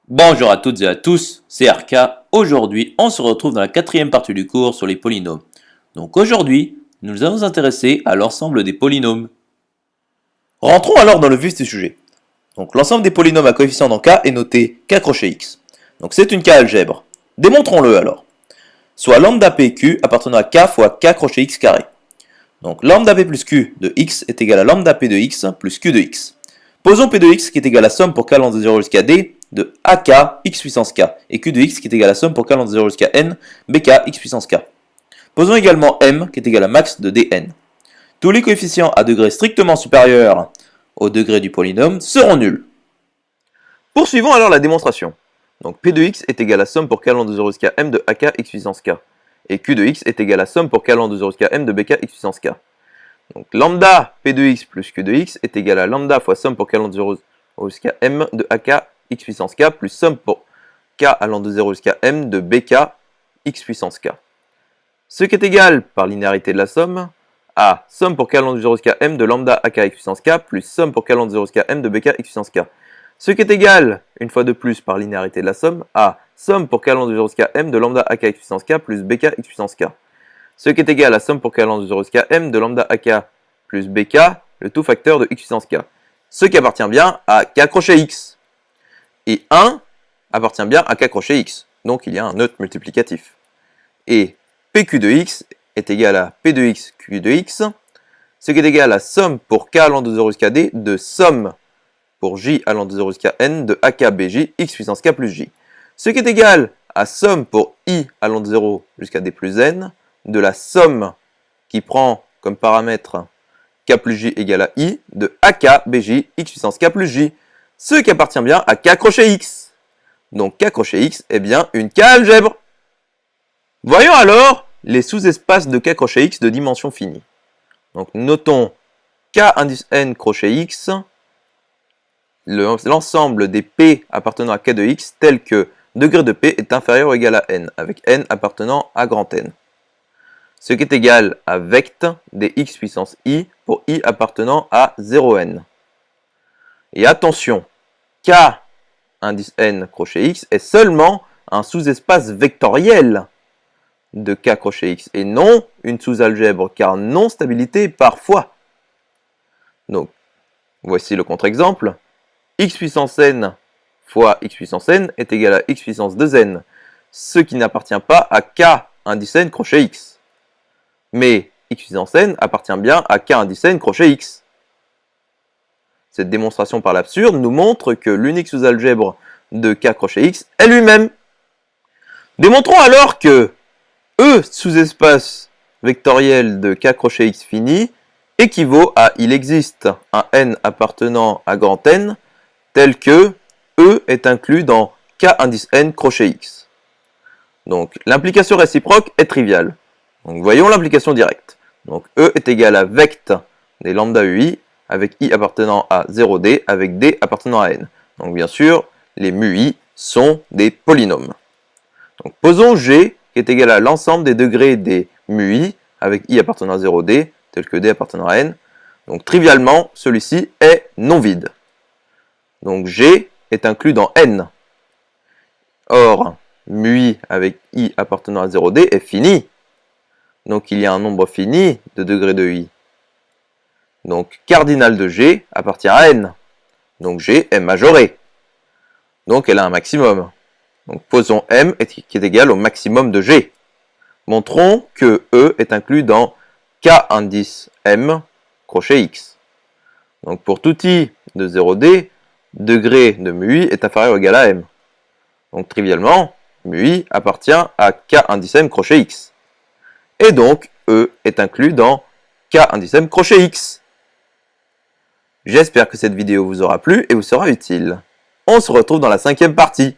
Bonjour à toutes et à tous, c'est Arca. Aujourd'hui, on se retrouve dans la quatrième partie du cours sur les polynômes. Donc aujourd'hui, nous nous allons intéresser à l'ensemble des polynômes. Rentrons alors dans le vif du sujet. Donc l'ensemble des polynômes à coefficient dans K est noté K crochet X. Donc c'est une K-algèbre. Démontrons-le alors. Soit lambda PQ appartenant à K fois K crochet X carré. Donc lambda P plus Q de X est égal à lambda P de X plus Q de X. Posons P de X qui est égal à somme pour K allant de 0 jusqu'à D de AK X puissance K et Q de X qui est égal à somme pour K allant de 0 jusqu'à N BK X puissance K. Posons également M qui est égal à max de Dn. Tous les coefficients à degré strictement supérieur au degré du polynôme seront nuls. Poursuivons alors la démonstration. Donc P de x est égal à somme pour k allant de 0 jusqu'à m de ak x puissance k. Et Q de x est égal à somme pour k allant de 0 jusqu'à m de bk x puissance k. Donc lambda P de x plus Q de x est égal à lambda fois somme pour k allant de 0 jusqu'à m de ak x puissance k plus somme pour k allant de 0 jusqu'à m de bk x puissance k. Ce qui est égal, par linéarité de la somme, à somme pour k allant de 0 jusqu'à m de lambda ak x puissance k plus somme pour k allant de 0 jusqu'à m de bk x puissance k. Ce qui est égal, une fois de plus par linéarité de la somme, à somme pour k allant de 0 jusqu'à m de lambda ak x puissance k plus bk x puissance k. Ce qui est égal à somme pour k allant de 0 jusqu'à m de lambda ak plus bk, le tout facteur de x puissance k. Ce qui appartient bien à k crochet x. Et 1 appartient bien à k crochet x. Donc il y a un neutre multiplicatif. Et pq de x est égal à p de x q de x, ce qui est égal à somme pour k allant de 0 jusqu'à d de somme pour j allant de 0 jusqu'à n de ak bj x puissance k plus j. Ce qui est égal à somme pour i allant de 0 jusqu'à d plus n de la somme qui prend comme paramètre k plus j égale à i de ak bj x puissance k plus j, ce qui appartient bien à k crochet x. Donc k crochet x est bien une K-algèbre. Voyons alors les sous-espaces de k crochet x de dimension finie. Donc notons k indice n crochet x, l'ensemble des p appartenant à k de x tel que degré de p est inférieur ou égal à n, avec n appartenant à grand N. Ce qui est égal à vect des x puissance i pour i appartenant à 0n. Et attention, k indice n crochet x est seulement un sous-espace vectoriel de k crochet x et non une sous-algèbre, car non-stabilité parfois. Donc, voici le contre-exemple. X puissance n fois x puissance n est égal à x puissance 2n, ce qui n'appartient pas à k indice n crochet x. Mais x puissance n appartient bien à k indice n crochet x. Cette démonstration par l'absurde nous montre que l'unique sous-algèbre de k crochet x est lui-même. Démontrons alors que E sous-espace vectoriel de k crochet x fini équivaut à il existe un n appartenant à grand N tel que E est inclus dans k indice n crochet x. Donc l'implication réciproque est triviale. Donc voyons l'implication directe. Donc E est égal à vect des lambda UI avec i appartenant à 0d avec d appartenant à n. Donc bien sûr, les mu i sont des polynômes. Donc posons G qui est égal à l'ensemble des degrés des mu i avec i appartenant à 0d tel que d appartenant à n. Donc trivialement, celui-ci est non vide. Donc G est inclus dans n. Or, mu i avec i appartenant à 0d est fini. Donc il y a un nombre fini de degrés de i. Donc cardinal de G appartient à n. Donc G est majoré. Donc elle a un maximum. Donc posons M qui est égal au maximum de G. Montrons que E est inclus dans K indice M crochet X. Donc pour tout I de 0D, degré de mu I est inférieur ou égal à M. Donc trivialement, mu I appartient à K indice M crochet X. Et donc E est inclus dans K indice M crochet X. J'espère que cette vidéo vous aura plu et vous sera utile. On se retrouve dans la 5e partie.